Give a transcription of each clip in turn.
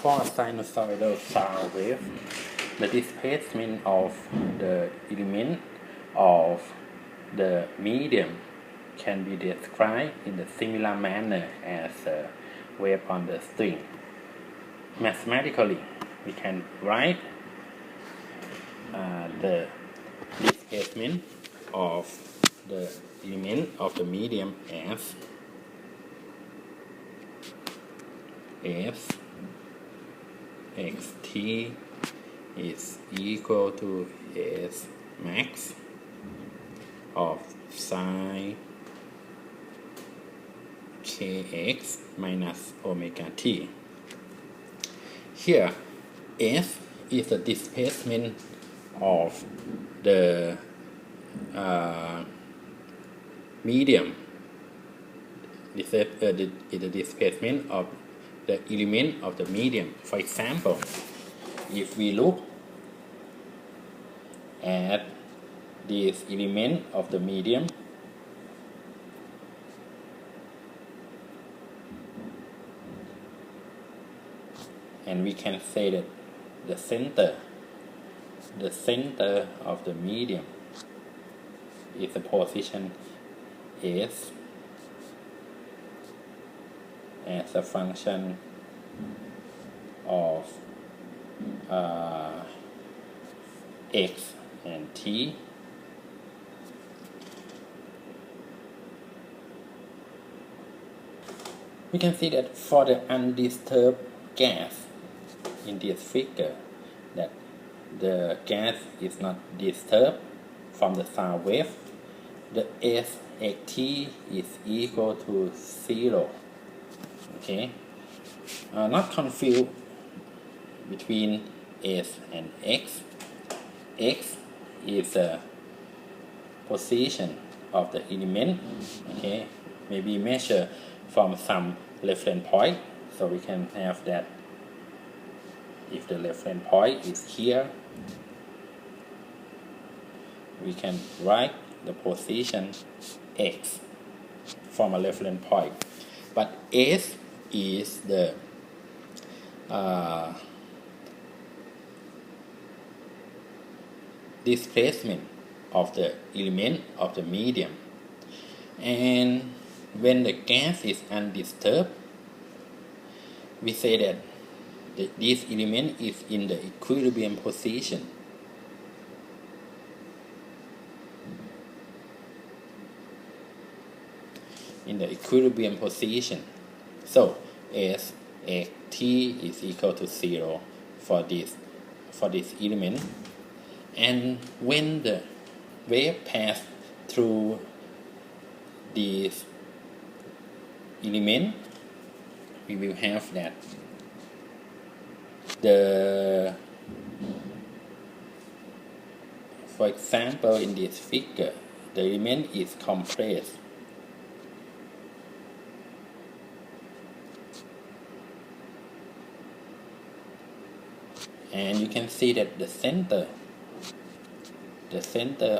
For a sinusoidal sound wave, the displacement of the element of the medium can be described in the similar manner as a wave on the string. Mathematically, we can write the displacement of the element of the medium as xt is equal to S max of psi kx minus omega t. Here, S is the displacement of the medium. This is the displacement of the element of the medium. For example, if we look at this element of the medium, and we can say that the center of the medium is the position S as a function of x and t. We can see that for the undisturbed gas in this figure, that the gas is not disturbed from the sound wave, the S xt is equal to 0. Okay, not confuse between S and X. X is the position of the element. Okay, maybe measure from some reference point, so we can have that if the reference point is here, we can write the position X from a reference point. But S is the displacement of the element of the medium. And when the gas is undisturbed, we say that this element is in the equilibrium position. So S xt is equal to 0 for this element, and when the wave passes through this element, we will have that for example, in this figure, the element is compressed. And you can see that the center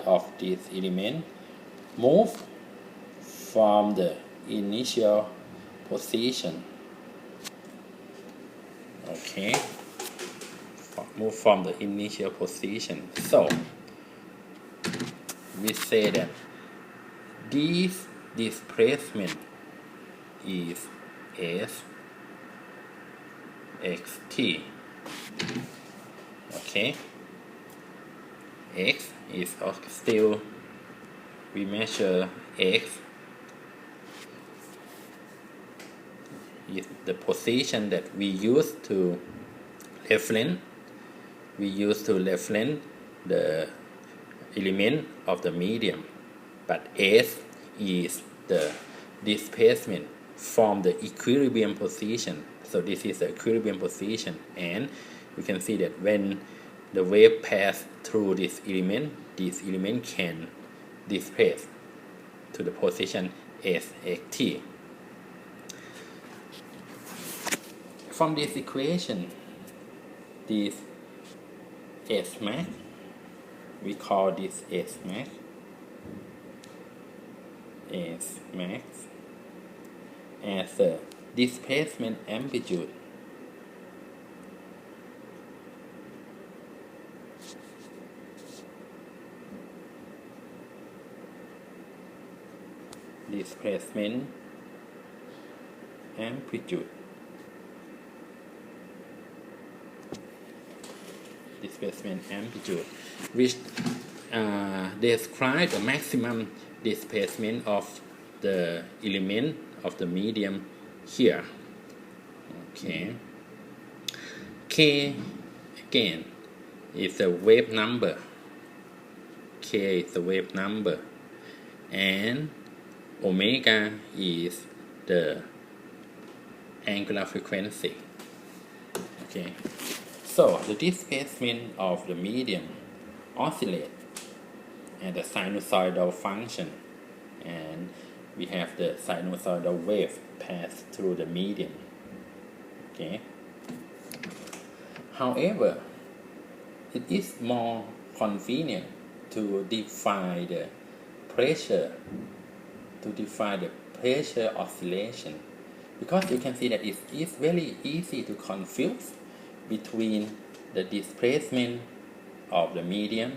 of this element moves from the initial position. Okay, move from the initial position. So we say that this displacement is S xt. Okay, X is still, we measure X is the position that we use to reference. We use to reference the element of the medium, but S is the displacement from the equilibrium position. So this is the equilibrium position, and you can see that when the wave passes through this element can displace to the position S xt. From this equation, this S max, we call this S max as a displacement amplitude displacement amplitude. Displacement amplitude, which describe the maximum displacement of the element of the medium here. Okay. K again is the wave number. K is the wave number, and omega is the angular frequency. Okay. So the displacement of the medium oscillate at the sinusoidal function, and we have the sinusoidal wave pass through the medium. Okay. However, it is more convenient to define the pressure oscillation, because you can see that it is very easy to confuse between the displacement of the medium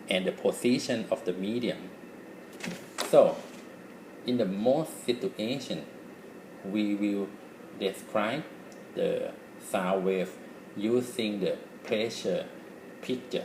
and the position of the medium. So in the most situation, we will describe the sound wave using the pressure picture.